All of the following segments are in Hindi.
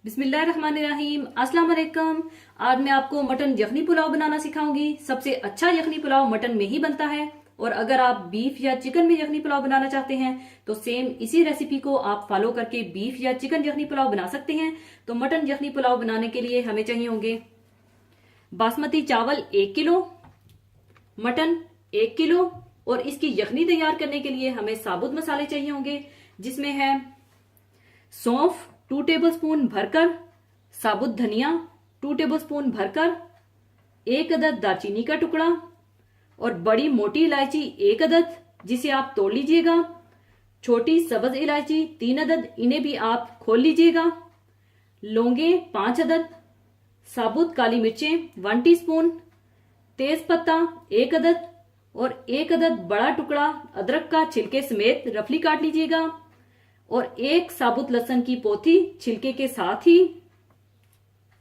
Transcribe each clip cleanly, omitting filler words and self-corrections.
बिस्मिल्लाहिर्रहमानिर्रहीम। अस्सलाम वालेकुम। आज मैं आपको मटन यखनी पुलाव बनाना सिखाऊंगी। सबसे अच्छा यखनी पुलाव मटन में ही बनता है, और अगर आप बीफ या चिकन में यखनी पुलाव बनाना चाहते हैं तो सेम इसी रेसिपी को आप फॉलो करके बीफ या चिकन यखनी पुलाव बना सकते हैं। तो मटन यखनी पुलाव बनाने के लिए हमें चाहिए होंगे बासमती चावल 1 किलो, मटन 1 किलो, और इसकी यखनी तैयार करने के लिए हमें साबुत मसाले चाहिए होंगे, जिसमें है सौंफ 2 टेबलस्पून भरकर, साबुत धनिया 2 टेबलस्पून भरकर, 1 अदद दालचीनी का टुकड़ा और बड़ी मोटी इलायची 1 अदद, जिसे आप तोड़ लीजिएगा। छोटी सब्ज इलायची 3 अदद, इन्हें भी आप खोल लीजिएगा। लौंगे 5 अदद, साबुत काली मिर्चें 1 टीस्पून, तेज पत्ता 1 अदद और 1 अदद बड़ा टुकड़ा अदरक का छिलके समेत रफली काट लीजिएगा, और 1 साबुत लहसुन की पोथी छिलके के साथ ही,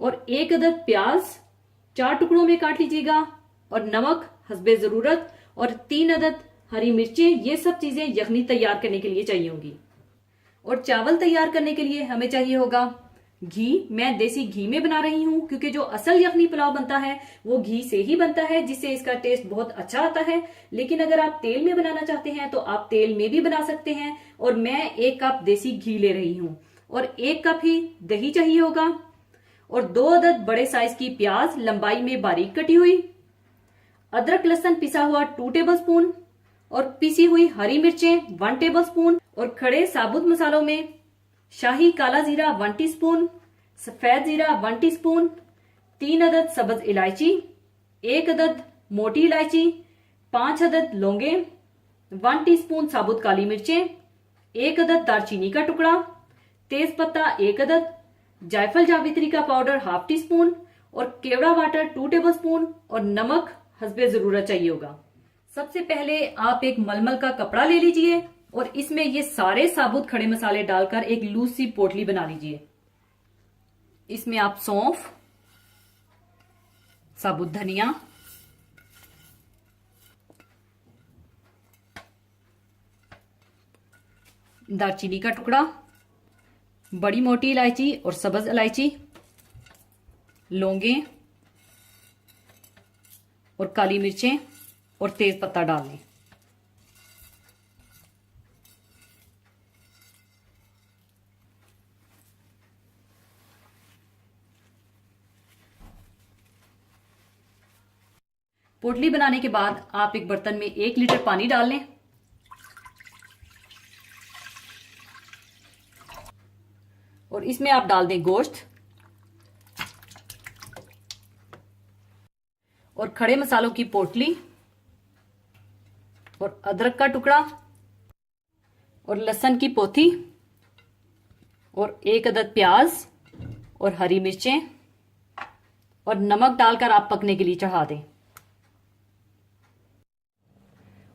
और 1 अदद प्याज 4 टुकड़ों में काट लीजिएगा, और नमक हस्बे जरूरत, और 3 अदद हरी मिर्चें। ये सब चीजें यखनी तैयार करने के लिए चाहिए होंगी। और चावल तैयार करने के लिए हमें चाहिए होगा घी। मैं देसी घी में बना रही हूं, क्योंकि जो असल यखनी पुलाव बनता है वो घी से ही बनता है, जिससे इसका टेस्ट बहुत अच्छा आता है। लेकिन अगर आप तेल में बनाना चाहते हैं तो आप तेल में भी बना सकते हैं। और मैं 1 कप देसी घी ले रही हूं, और 1 कप ही दही चाहिए होगा, और 2 अदद बड़े साइज की प्याज लंबाई में बारीक कटी हुई, अदरक लहसुन पिसा हुआ 2 टेबलस्पून, और पिसी हुई हरी मिर्चें 1 टेबलस्पून, और खड़े साबुत मसालों में शाही काला जीरा 1 टीस्पून, सफेद जीरा 1 टीस्पून, 3 अदद सब्ज इलायची, 1 अदद मोटी इलायची, 5 अदद लौंगे, 1 टीस्पून साबुत काली मिर्चें, 1 अदद दालचीनी का टुकड़ा, तेज पत्ता 1 अदद, जायफल जावित्री का पाउडर 1/2 टीस्पून, और केवड़ा वाटर 2 टेबलस्पून, और नमक हस्बे जरूरत चाहिए होगा। सबसे पहले आप एक मलमल का कपड़ा ले लीजिए और इसमें ये सारे साबुत खड़े मसाले डालकर एक लूज सी पोटली बना लीजिए। इसमें आप सौंफ, साबुत धनिया, दालचीनी का टुकड़ा, बड़ी मोटी इलायची और सब्ज इलायची, लौंगे और काली मिर्चें और तेज पत्ता डाल लें। पोटली बनाने के बाद आप एक बर्तन में 1 लीटर पानी डाल लें, और इसमें आप डाल दें गोश्त और खड़े मसालों की पोटली और अदरक का टुकड़ा और लहसुन की पोथी और 1 अदद प्याज और हरी मिर्चें, और नमक डालकर आप पकने के लिए चढ़ा दें।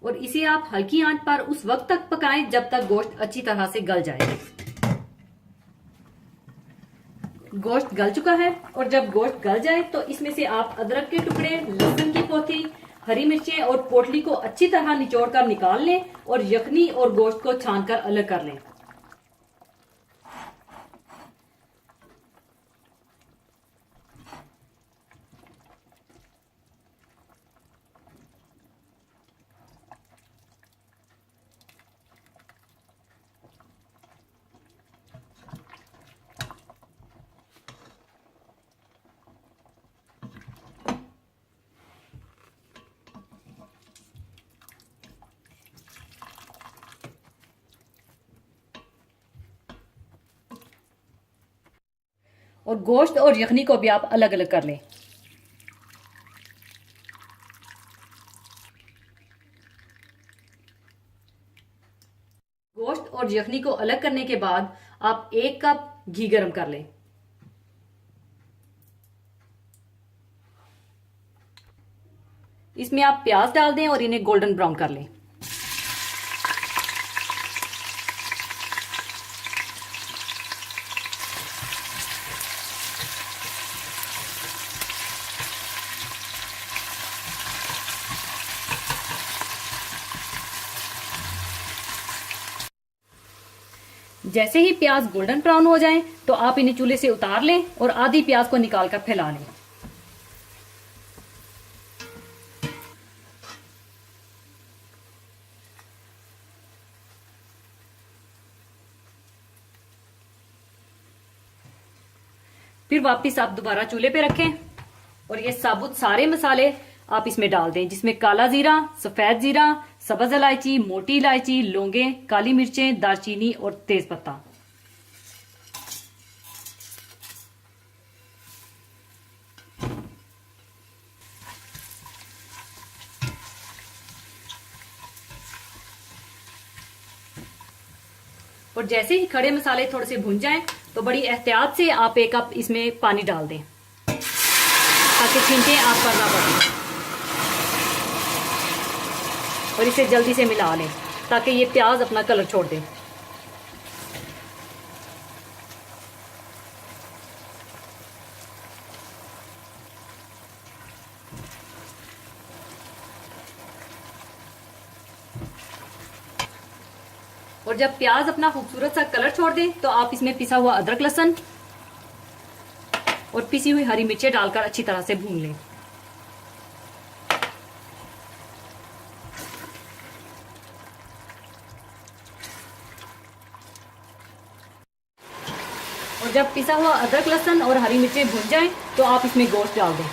और इसे आप हल्की आंच पर उस वक्त तक पकाएं जब तक गोश्त अच्छी तरह से गल जाए। गोश्त गल चुका है, और जब गोश्त गल जाए तो इसमें से आप अदरक के टुकड़े, लहसुन की पोथी, हरी मिर्चें और पोटली को अच्छी तरह निचोड़ कर निकाल लें, और यखनी और गोश्त को छानकर अलग कर लें। और गोश्त और यखनी को भी आप अलग अलग कर लें। गोश्त और यखनी को अलग करने के बाद आप 1 कप घी गरम कर लें। इसमें आप प्याज डाल दें और इन्हें गोल्डन ब्राउन कर लें। जैसे ही प्याज गोल्डन ब्राउन हो जाएं तो आप इन्हें चूल्हे से उतार लें और आधी प्याज को निकालकर फैला लें। फिर वापस आप दोबारा चूल्हे पे रखें और ये साबुत सारे मसाले आप इसमें डाल दें, जिसमें काला जीरा, सफेद जीरा, सब्ज इलायची, मोटी इलायची, लौंगे, काली मिर्चें, दालचीनी और तेज पत्ता। और जैसे ही खड़े मसाले थोड़े से भुन जाएं तो बड़ी एहतियात से आप एक कप इसमें पानी डाल दें ताकि छींटे आप पर ना पड़े, और इसे जल्दी से मिला लें ताकि ये प्याज अपना कलर छोड़ दे। और जब प्याज अपना खूबसूरत सा कलर छोड़ दे तो आप इसमें पिसा हुआ अदरक, लहसुन और पिसी हुई हरी मिर्चें डालकर अच्छी तरह से भून लें। और जब पिसा हुआ अदरक, लहसुन और हरी मिर्चें भून जाएं तो आप इसमें गोश्त डाल दें।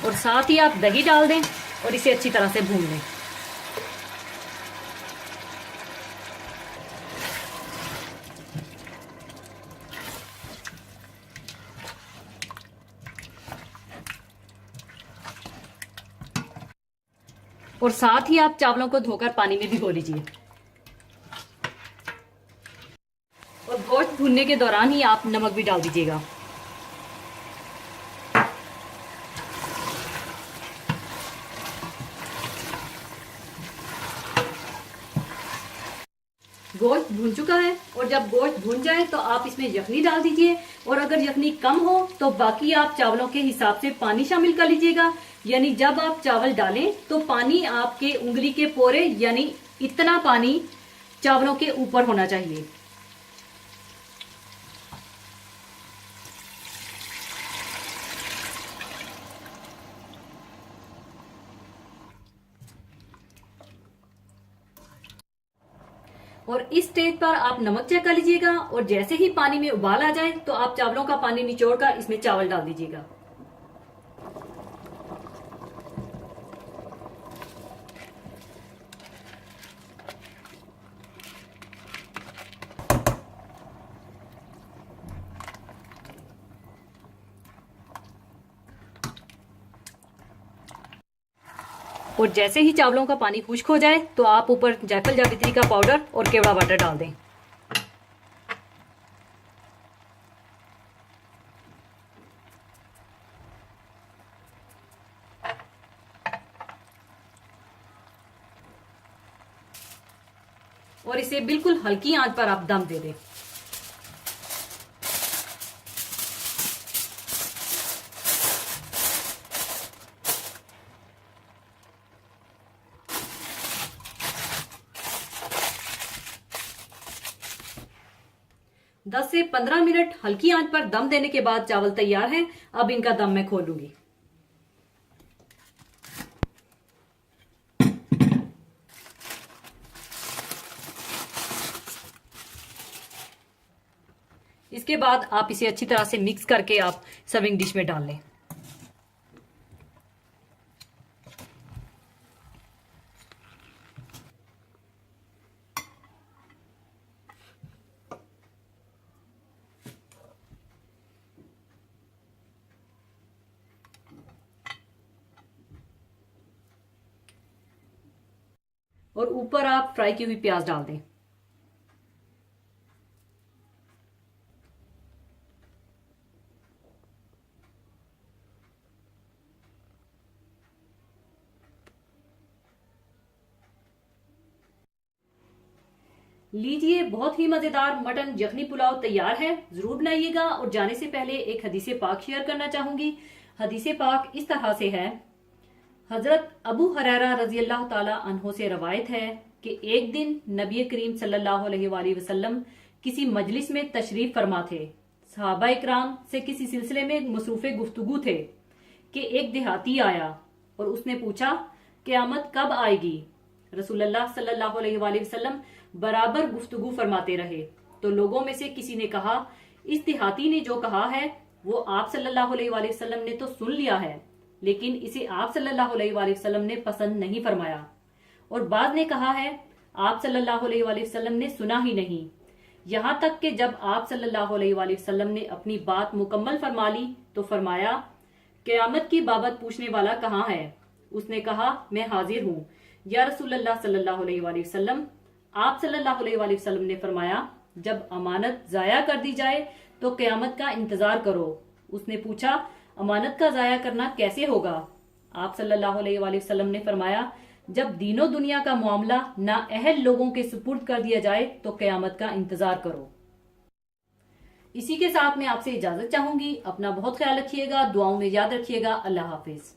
और साथ ही आप दही डाल दें और इसे अच्छी तरह से भून लें। और साथ ही आप चावलों को धोकर पानी में भिगो लीजिए। और गोश्त भूनने के दौरान ही आप नमक भी डाल दीजिएगा। गोश्त भून चुका है और जब गोश्त भून जाए तो आप इसमें यखनी डाल दीजिए, और अगर यखनी कम हो तो बाकी आप चावलों के हिसाब से पानी शामिल कर लीजिएगा। यानी जब आप चावल डालें तो पानी आपके उंगली के पोरे यानी इतना पानी चावलों के ऊपर होना चाहिए। और इस स्टेज पर आप नमक चेक कर लीजिएगा, और जैसे ही पानी में उबाल आ जाए तो आप चावलों का पानी निचोड़कर इसमें चावल डाल दीजिएगा। और जैसे ही चावलों का पानी खुश्क हो जाए तो आप ऊपर जायफल जावित्री का पाउडर और केवड़ा वाटर डाल दें। और इसे बिल्कुल हल्की आंच पर आप दम दे दें। दस से 15 मिनट हल्की आंच पर दम देने के बाद चावल तैयार हैं। अब इनका दम मैं खोलूंगी। इसके बाद आप इसे अच्छी तरह से मिक्स करके आप सर्विंग डिश में डाल लें। और ऊपर आप फ्राई की हुई प्याज डाल दें। लीजिए, बहुत ही मजेदार मटन यखनी पुलाव तैयार है। जरूर बनाइएगा। और जाने से पहले एक हदीसे पाक शेयर करना चाहूंगी। हदीसे पाक इस तरह से है हजरत अबू हुरैरा रजी अल्लाह ताला अन्हो से रवायत है कि एक दिन नबी करीम सल्लल्लाहु अलैहि वसल्लम किसी मजलिस में तशरीफ फरमा थे। सहाबा इकराम से किसी सिलसिले में मसरूफे गुफ्तगू थे कि एक देहाती आया और उसने पूछा, क़यामत कब आएगी? रसूलुल्लाह सल्लल्लाहु अलैहि वसल्लम बराबर गुफ्तगू फरमाते रहे। तो लोगों में से किसी ने कहा, इस देहाती ने जो कहा है वो आप सल्लल्लाहु अलैहि वसल्लम ने तो सुन लिया है, लेकिन इसे आप सल्लल्लाहु अलैहि वसल्लम ने पसंद नहीं फरमाया। और बाद ने कहा है आप सल्लल्लाहु अलैहि वसल्लम ने सुना ही नहीं। यहाँ तक कि जब आप सल्लल्लाहु अलैहि वसल्लम ने अपनी बात मुकम्मल फरमा ली तो फरमाया, क़यामत की बाबत पूछने वाला कहाँ है? उसने कहा, मैं हाजिर हूँ या रसूलुल्लाह सल्लल्लाहु अलैहि वसल्लम। आप सल्लल्लाहु अलैहि वसल्लम ने फरमाया, जब अमानत जाया कर दी जाए तो क़यामत का इंतजार करो। उसने पूछा, अमानत का जाया करना कैसे होगा? आप सल्लल्लाहु अलैहि वसल्लम ने फरमाया, जब दीनों दुनिया का मामला नाअहल लोगों के सुपुर्द कर दिया जाए तो क़यामत का इंतजार करो। इसी के साथ मैं आपसे इजाजत चाहूंगी। अपना बहुत ख्याल रखिएगा, दुआओं में याद रखिएगा। अल्लाह हाफिज।